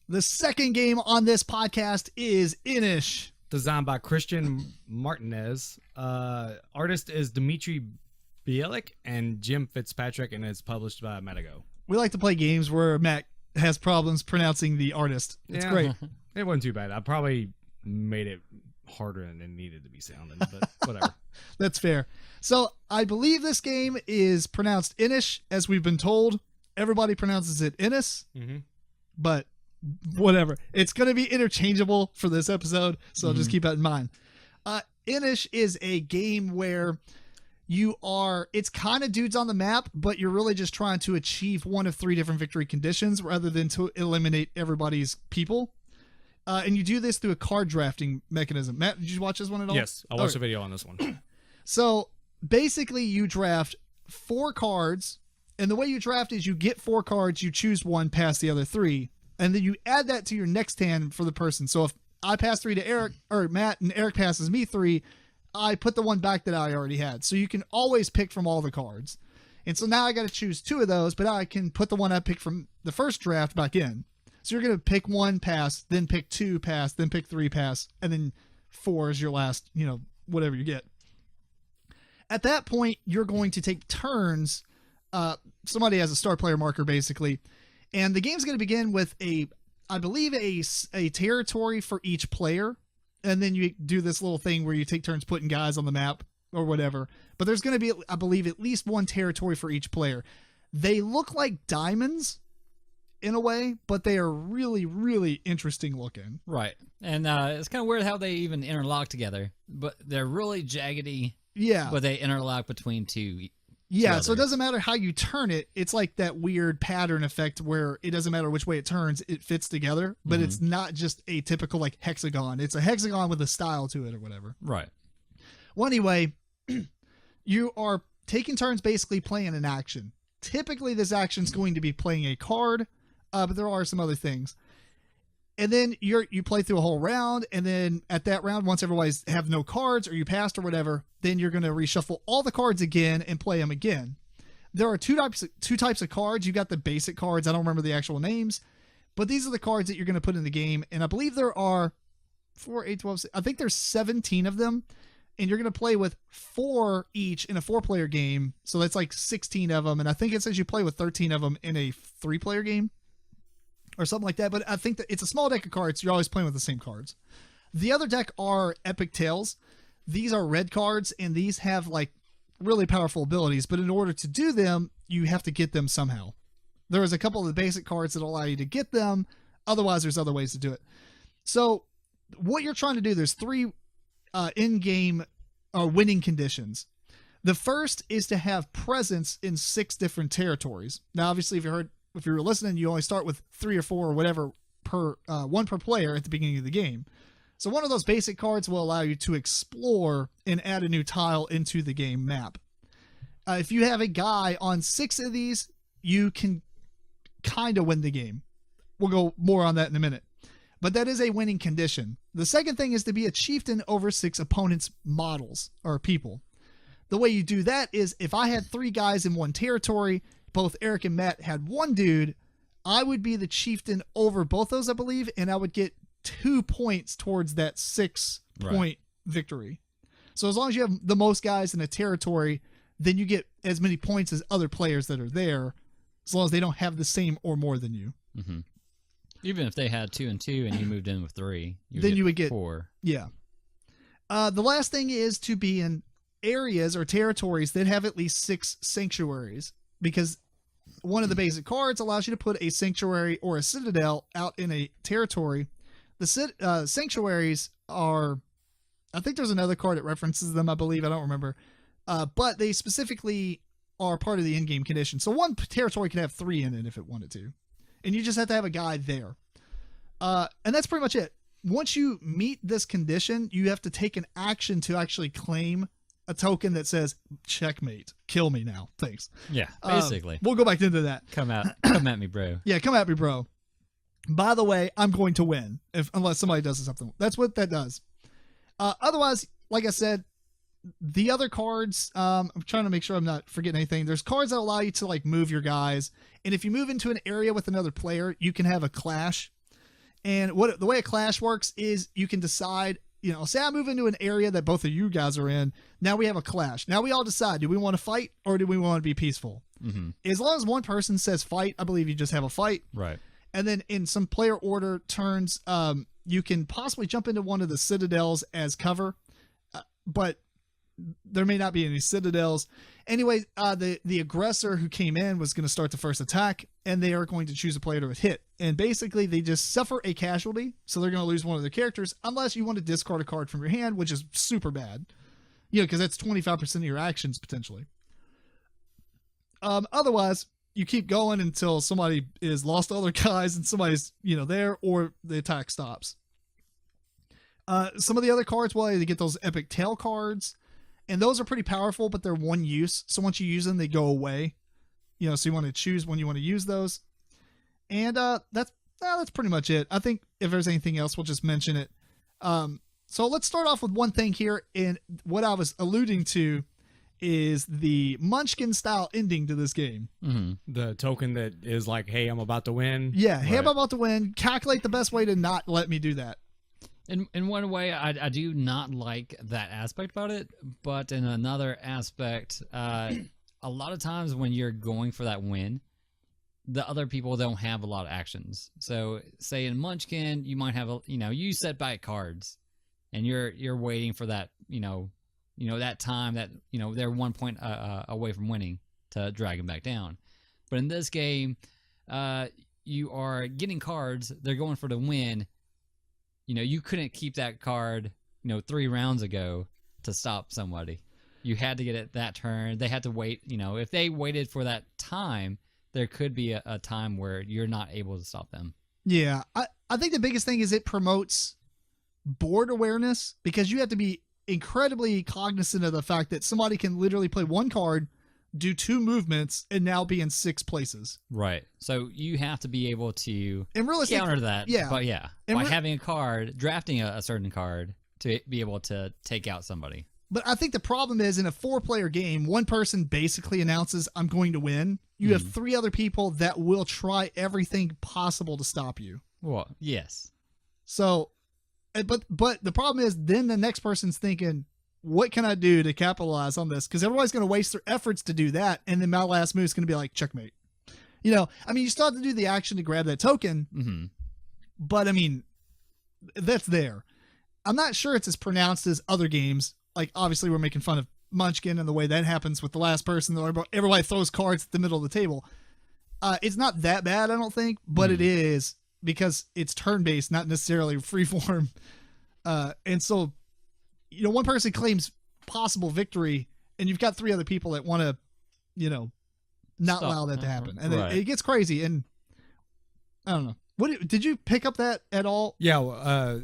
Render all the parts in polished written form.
The second game on this podcast is Inish. Designed by Christian Martinez. Artist is Dimitri Bielak and Jim Fitzpatrick, and it's published by Matagot. We like to play games where Matt has problems pronouncing the artist. It's great. It wasn't too bad. I probably made it harder than it needed to be sounding, but whatever. That's fair. So I believe this game is pronounced Inish, as we've been told. Everybody pronounces it Innis, but whatever. It's going to be interchangeable for this episode, so just keep that in mind. Inish is a game where it's kind of dudes on the map, but you're really just trying to achieve one of 3 different victory conditions rather than to eliminate everybody's people. And you do this through a card drafting mechanism. Matt, did you watch this one at all? Yes, I watched a video on this one. So basically you draft 4 cards, and the way you draft is you get 4 cards, you choose one past the other 3, and then you add that to your next hand for the person. So if I pass 3 to Eric or Matt and Eric passes me 3, I put the one back that I already had. So you can always pick from all the cards. And so now I got to choose 2 of those, but I can put the one I picked from the first draft back in. So you're going to pick 1 pass, then pick 2 pass, then pick 3 pass, and then 4 is your last, whatever you get. At that point, you're going to take turns. Somebody has a star player marker, basically. And the game's going to begin with I believe a territory for each player. And then you do this little thing where you take turns putting guys on the map or whatever. But there's going to be, I believe, at least 1 territory for each player. They look like diamonds in a way, but they are really, really interesting looking. Right. And it's kind of weird how they even interlock together. But they're really jaggedy. Yeah. But they interlock between 2. Yeah, so it doesn't matter how you turn it. It's like that weird pattern effect where it doesn't matter which way it turns, it fits together, but it's not just a typical like hexagon. It's a hexagon with a style to it or whatever. Right. Well, anyway, you are taking turns basically playing an action. Typically, this action is going to be playing a card, but there are some other things. And then you play through a whole round, and then at that round, once everybody's have no cards or you passed or whatever, then you're going to reshuffle all the cards again and play them again. There are two types of cards. You got the basic cards. I don't remember the actual names, but these are the cards that you're going to put in the game. And I believe there are 4, 8, 12, I think there's 17 of them, and you're going to play with 4 each in a 4-player game. So that's like 16 of them. And I think it says you play with 13 of them in a 3-player game, or something like that. But I think that it's a small deck of cards. So you're always playing with the same cards. The other deck are Epic Tales. These are red cards, and these have like really powerful abilities. But in order to do them, you have to get them somehow. There is a couple of the basic cards that allow you to get them. Otherwise, there's other ways to do it. So what you're trying to do, there's 3 in-game winning conditions. The first is to have presence in 6 different territories. Now, obviously, if you were listening, you only start with 3 or 4 or whatever per 1 per player at the beginning of the game. So one of those basic cards will allow you to explore and add a new tile into the game map. If you have a guy on 6 of these, you can kind of win the game. We'll go more on that in a minute. But that is a winning condition. The second thing is to be a chieftain over 6 opponents' models or people. The way you do that is if I had 3 guys in one territory, both Eric and Matt had 1 dude, I would be the chieftain over both those, I believe, and I would get 2 points towards that 6-point victory. So as long as you have the most guys in a territory, then you get as many points as other players that are there, as long as they don't have the same or more than you. Mm-hmm. Even if they had 2 and 2 and you moved in with 3, then you would get 4. Yeah. The last thing is to be in areas or territories that have at least 6 sanctuaries, because one of the basic cards allows you to put a sanctuary or a citadel out in a territory. The sanctuaries are, I think there's another card that references them, I believe. I don't remember. But they specifically are part of the in-game condition. So one territory can have 3 in it if it wanted to. And you just have to have a guy there. And that's pretty much it. Once you meet this condition, you have to take an action to actually claim a token that says, checkmate, kill me now. Thanks. Yeah, basically. We'll go back into that. Come at me, bro. Yeah, come at me, bro. By the way, I'm going to win unless somebody does something. That's what that does. Otherwise, like I said, the other cards, I'm trying to make sure I'm not forgetting anything. There's cards that allow you to like move your guys. And if you move into an area with another player, you can have a clash. And the way a clash works is you can decide, say I move into an area that both of you guys are in. Now we have a clash. Now we all decide, do we want to fight or do we want to be peaceful? Mm-hmm. As long as one person says fight, I believe you just have a fight. Right. And then in some player order turns, you can possibly jump into one of the citadels as cover, but there may not be any citadels. Anyway, the aggressor who came in was going to start the first attack, and they are going to choose a player to hit. And basically, they just suffer a casualty, so they're going to lose one of their characters, unless you want to discard a card from your hand, which is super bad. Because that's 25% of your actions, potentially. Otherwise, you keep going until somebody is lost to other guys, and somebody's, there, or the attack stops. Some of the other cards, well, they get those epic tail cards. And those are pretty powerful, but they're one use. So once you use them, they go away. So you want to choose when you want to use those. And that's pretty much it. I think if there's anything else, we'll just mention it. So let's start off with one thing here. And what I was alluding to is the Munchkin style ending to this game. Mm-hmm. The token that is like, hey, I'm about to win. Yeah, hey, I'm about to win. Calculate the best way to not let me do that. In one way, I do not like that aspect about it, but in another aspect, a lot of times when you're going for that win, the other people don't have a lot of actions. So, say in Munchkin, you might have you set back cards, and you're waiting for that that time that they're 1 point away from winning to drag them back down. But in this game, you are getting cards. They're going for the win. You couldn't keep that card, 3 rounds ago to stop somebody. You had to get it that turn. They had to wait. If they waited for that time, there could be a time where you're not able to stop them. Yeah. I think the biggest thing is it promotes board awareness, because you have to be incredibly cognizant of the fact that somebody can literally play one card, do 2 movements, and now be in 6 places. Right. So you have to be able to counter that. Yeah. But yeah, by having a card, drafting a certain card to be able to take out somebody. But I think the problem is, in a 4-player game, one person basically announces, I'm going to win. You have 3 other people that will try everything possible to stop you. Well, yes. So, but the problem is, then the next person's thinking, what can I do to capitalize on this? Because everybody's going to waste their efforts to do that, and then my last move is going to be like checkmate. You still have to do the action to grab that token, but that's there. I'm not sure it's as pronounced as other games. Like, obviously, we're making fun of Munchkin and the way that happens with the last person. Everybody throws cards at the middle of the table. It's not that bad, I don't think, but it is, because it's turn-based, not necessarily freeform. And so, one person claims possible victory, and you've got 3 other people that want to, not allow that to happen. And it gets crazy. And I don't know. Did you pick up that at all? Yeah.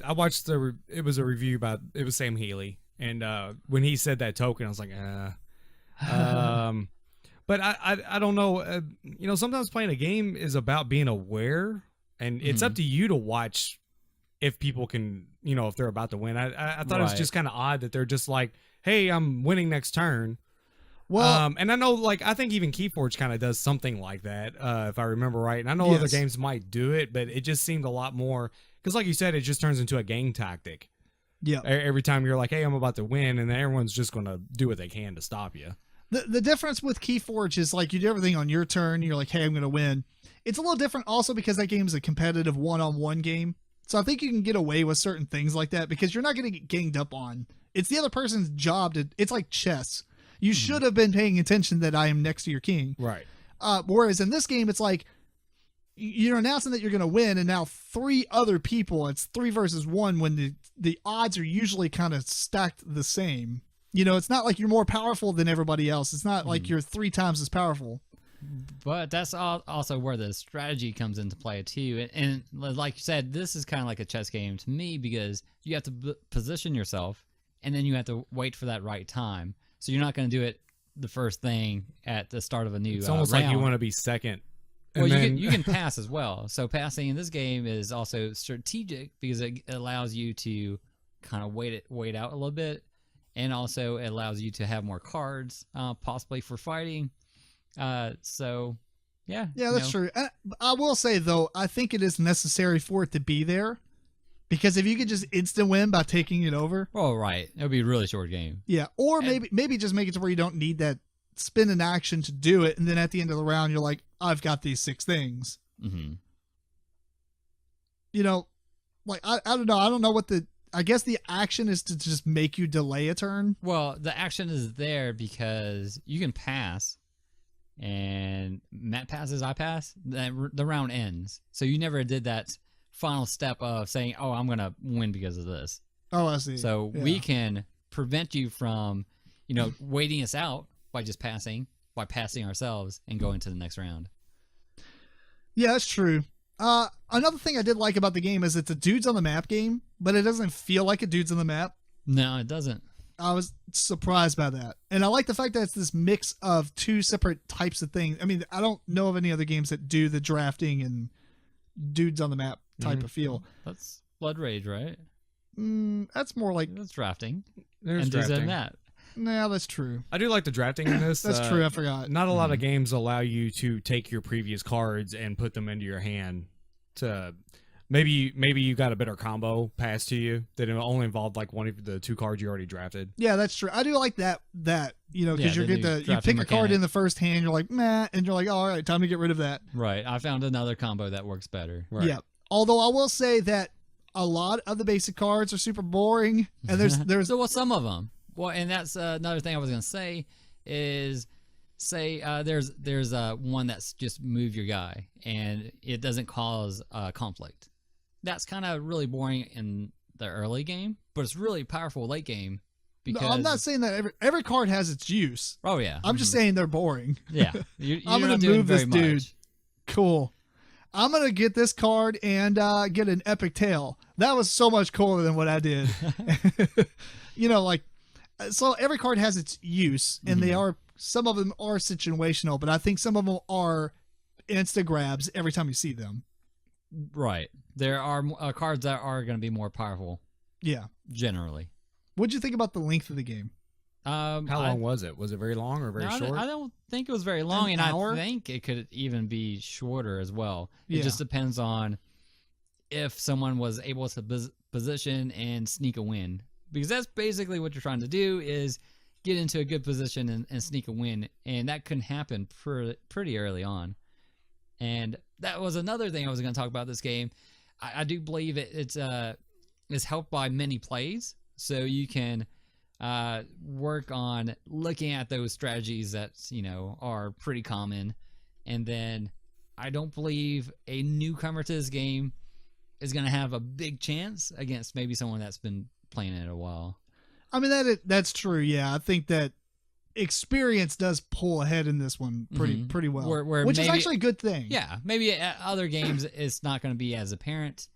I watched it was a review it was Sam Healy. And when he said that token, I was like, but I don't know. Sometimes playing a game is about being aware, and it's up to you to watch if people can, if they're about to win. I thought it was just kind of odd that they're just like, hey, I'm winning next turn. Well, and I know, I think even Keyforge kind of does something like that, if I remember right. And I know other games might do it, but it just seemed a lot more, because like you said, it just turns into a gang tactic. Yeah. Every time you're like, hey, I'm about to win, and then everyone's just going to do what they can to stop you. The difference with Keyforge is, you do everything on your turn. You're like, hey, I'm going to win. It's a little different also because that game is a competitive one-on-one game. So I think you can get away with certain things like that because you're not going to get ganged up on. It's the other person's job it's like chess. You should have been paying attention that I am next to your king. Right. Whereas in this game, it's like you're announcing that you're going to win, and now 3 other people, it's 3 versus 1 when the odds are usually kind of stacked the same. It's not like you're more powerful than everybody else. It's not like you're 3 times as powerful. But that's also where the strategy comes into play too. And like you said, this is kind of like a chess game to me because you have to position yourself, and then you have to wait for that right time. So you're not going to do it the first thing at the start of a new It's almost round. like you want to be second. Well, you can pass as well. So passing in this game is also strategic because it allows you to kind of wait out a little bit, and also it allows you to have more cards, possibly for fighting. So Yeah. Yeah, that's true. I will say, though, I think it is necessary for it to be there. Because if you could just instant win by taking it over. Oh, right. It would be a really short game. Yeah. Or maybe just make it to where you don't need that spin an action to do it. And then at the end of the round, you're like, I've got these 6 things. Mm-hmm. You know, like, I don't know. I don't know what I guess the action is to just make you delay a turn. Well, the action is there because you can pass. And Matt passes, I pass. The round ends. So you never did that final step of saying, oh, I'm going to win because of this. Oh, I see. So yeah. we can prevent you from, waiting us out by passing ourselves and going to the next round. Yeah, that's true. Another thing I did like about the game is it's a dudes on the map game, but it doesn't feel like a dudes on the map. No, it doesn't. I was surprised by that. And I like the fact that it's this mix of 2 separate types of things. I mean, I don't know of any other games that do the drafting and dudes on the map type of feel. That's Blood Rage, right? That's more like... That's drafting. There's and drafting. Dudes on that. Nah, that's true. I do like the drafting in this. That's true, I forgot. Not a lot of games allow you to take your previous cards and put them into your hand to... Maybe you got a better combo passed to you that only involved like one of the 2 cards you already drafted. Yeah, that's true. I do like that because you're good to you pick a card in the first hand, you're like, meh, and you're like, oh, all right, time to get rid of that. Right. I found another combo that works better. Right. Yeah. Although I will say that a lot of the basic cards are super boring, and there's so some of them. Well, and that's another thing I was gonna say is there's one that's just move your guy and it doesn't cause conflict. That's kind of really boring in the early game, but it's really powerful late game. Because no, I'm not saying that every card has its use. Oh yeah, I'm just saying they're boring. Yeah, you're I'm gonna move this dude. Cool. I'm gonna get this card and get an epic tail. That was so much cooler than what I did. So every card has its use, and some of them are situational, but I think some of them are insta grabs every time you see them. Right. There are cards that are going to be more powerful. Yeah. Generally. What'd you think about the length of the game? How long was it? Was it very long or very short? I don't think it was very long, An and hour? I think it could even be shorter as well. It Yeah. just depends on if someone was able to position and sneak a win. Because that's basically what you're trying to do is get into a good position and sneak a win, and that can happen pretty early on. And that was another thing I was going to talk about this game. I do believe it's helped by many plays, so you can work on looking at those strategies that are pretty common, and then I don't believe a newcomer to this game is going to have a big chance against maybe someone that's been playing it a while. I mean that's true. Yeah, I think that experience does pull ahead in this one pretty well, which is actually a good thing. Yeah, maybe at other games it's not going to be as apparent,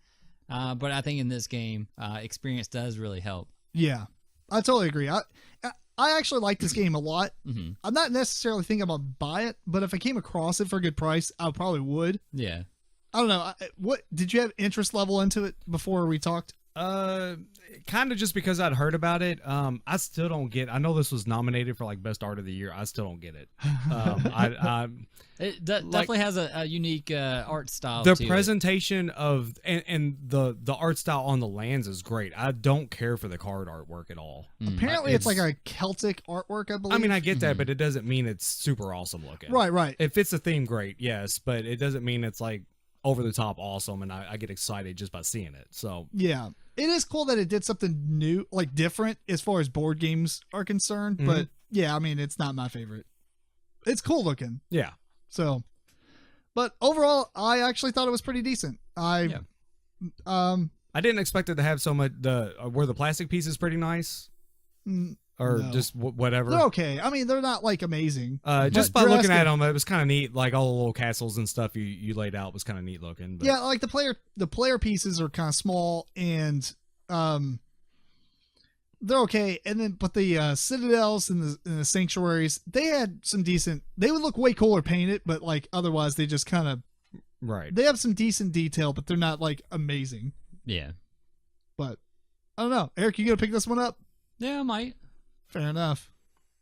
but I think in this game, experience does really help. Yeah, I totally agree. I actually like this game a lot. I'm not necessarily thinking about buy it, but if I came across it for a good price, I probably would. Yeah. I don't know. What did you have interest level into it before we talked? Kind of just because I'd heard about it. I still don't get. I know this was nominated for like best art of the year. I still don't get it. It definitely has a unique art style. The presentation of and the art style on the lands is great. I don't care for the card artwork at all. Apparently, it's like a Celtic artwork, I believe. I mean, I get that, but it doesn't mean it's super awesome looking. Right. It fits the theme great, yes, but it doesn't mean it's like over the top awesome, and I get excited just by seeing it. So yeah, it is cool that it did something new, like different as far as board games are concerned. But yeah, I mean, it's not my favorite. It's cool looking. Yeah. So, but overall, I actually thought it was pretty decent. I didn't expect it to have so much. Were the plastic pieces pretty nice? Or no. just whatever. They're okay. I mean, they're not like amazing. Just by looking at them, it was kind of neat. Like all the little castles and stuff you laid out was kind of neat looking. But. Yeah, like the player pieces are kind of small and they're okay. And then, but the citadels and the sanctuaries, they had some decent. They would look way cooler painted, but like otherwise, they just kind of right. They have some decent detail, but they're not like amazing. Yeah. But I don't know, Eric, you gonna pick this one up? Yeah, I might. Fair enough.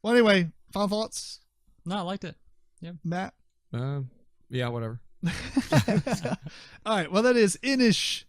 Well, anyway, final thoughts? No, I liked it. Yeah. Matt? Yeah, Yeah, whatever. All right. Well, that is Inish